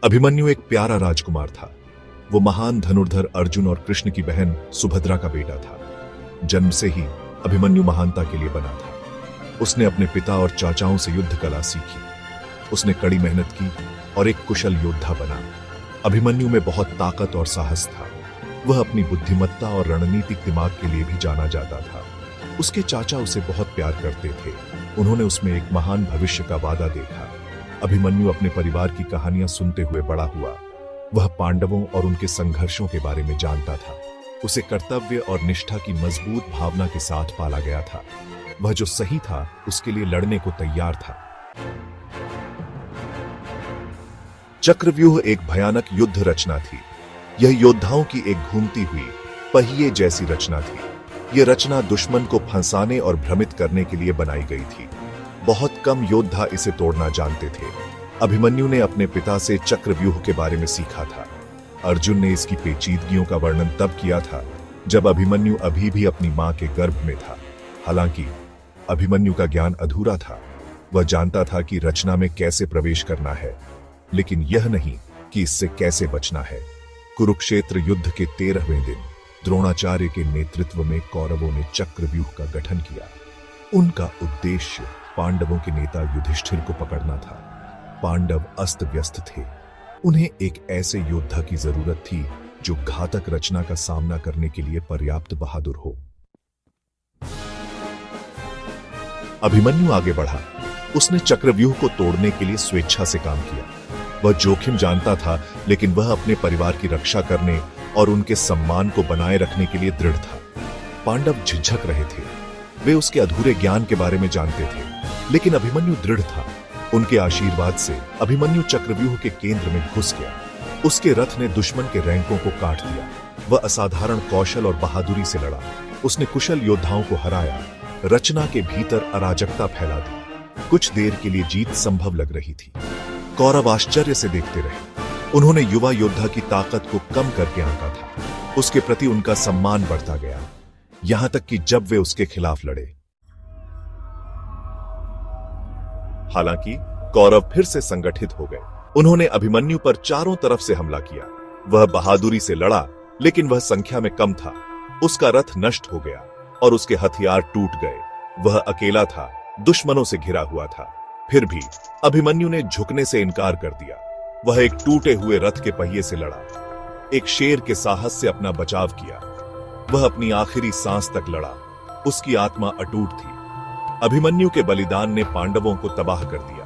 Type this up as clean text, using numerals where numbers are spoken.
अभिमन्यु एक प्यारा राजकुमार था। वो महान धनुर्धर अर्जुन और कृष्ण की बहन सुभद्रा का बेटा था। जन्म से ही अभिमन्यु महानता के लिए बना था। उसने अपने पिता और चाचाओं से युद्ध कला सीखी। उसने कड़ी मेहनत की और एक कुशल योद्धा बना। अभिमन्यु में बहुत ताकत और साहस था। वह अपनी बुद्धिमत्ता और रणनीतिक दिमाग के लिए भी जाना जाता था। उसके चाचा उसे बहुत प्यार करते थे। उन्होंने उसमें एक महान भविष्य का वादा देखा। अभिमन्यु अपने परिवार की कहानियां सुनते हुए बड़ा हुआ। वह पांडवों और उनके संघर्षों के बारे में जानता था। उसे कर्तव्य और निष्ठा की मजबूत भावना के साथ पाला गया था। वह जो सही था उसके लिए लड़ने को तैयार था। चक्रव्यूह एक भयानक युद्ध रचना थी। यह योद्धाओं की एक घूमती हुई पहिए जैसी रचना थी। यह रचना दुश्मन को फंसाने और भ्रमित करने के लिए बनाई गई थी। बहुत कम योद्धा इसे तोड़ना जानते थे। अभिमन्यु ने अपने पिता से चक्रव्यूह के बारे में सीखा था। अर्जुन ने इसकी पेचीदगियों का वर्णन तब किया था जब अभिमन्यु अभी भी अपनी मां के गर्भ में था। हालांकि अभिमन्यु का ज्ञान अधूरा था। वह जानता था कि रचना में कैसे प्रवेश करना है, लेकिन यह नहीं कि इससे कैसे बचना है। कुरुक्षेत्र युद्ध के 13वें दिन द्रोणाचार्य के नेतृत्व में कौरवों ने चक्रव्यूह का गठन किया। उनका उद्देश्य पांडवों के नेता युधिष्ठिर को पकड़ना था। पांडव अस्त व्यस्त थे। उन्हें एक ऐसे योद्धा की जरूरत थी जो घातक रचना का सामना करने के लिए पर्याप्त बहादुर हो। अभिमन्यु आगे बढ़ा। उसने चक्रव्यूह को तोड़ने के लिए स्वेच्छा से काम किया। वह जोखिम जानता था, लेकिन वह अपने परिवार की रक्षा करने और उनके सम्मान को बनाए रखने के लिए दृढ़ था। पांडव झिझक रहे थे। वे उसके अधूरे ज्ञान के बारे में जानते थे, लेकिन अभिमन्यु दृढ़ था। उनके आशीर्वाद से अभिमन्यु चक्रव्यूह के केंद्र में घुस गया। उसके रथ ने दुश्मन के रैंकों को काट दिया। वह असाधारण कौशल और बहादुरी से लड़ा। उसने कुशल योद्धाओं को हराया। रचना के भीतर अराजकता फैला दी। कुछ देर के लिए जीत संभव लग रही थी। कौरव आश्चर्य से देखते रहे। उन्होंने युवा योद्धा की ताकत को कम करके आंका था। उसके प्रति उनका सम्मान बढ़ता गया, यहां तक कि जब वे उसके खिलाफ लड़े। हालांकि कौरव फिर से संगठित हो गए। उन्होंने अभिमन्यु पर चारों तरफ से हमला किया। वह बहादुरी से लड़ा, लेकिन वह संख्या में कम था। उसका रथ नष्ट हो गया और उसके हथियार टूट गए। वह अकेला था, दुश्मनों से घिरा हुआ था। फिर भी अभिमन्यु ने झुकने से इनकार कर दिया। वह एक टूटे हुए रथ के पहिए से लड़ा। एक शेर के साहस से अपना बचाव किया। वह अपनी आखिरी सांस तक लड़ा। उसकी आत्मा अटूट थी। अभिमन्यु के बलिदान ने पांडवों को तबाह कर दिया।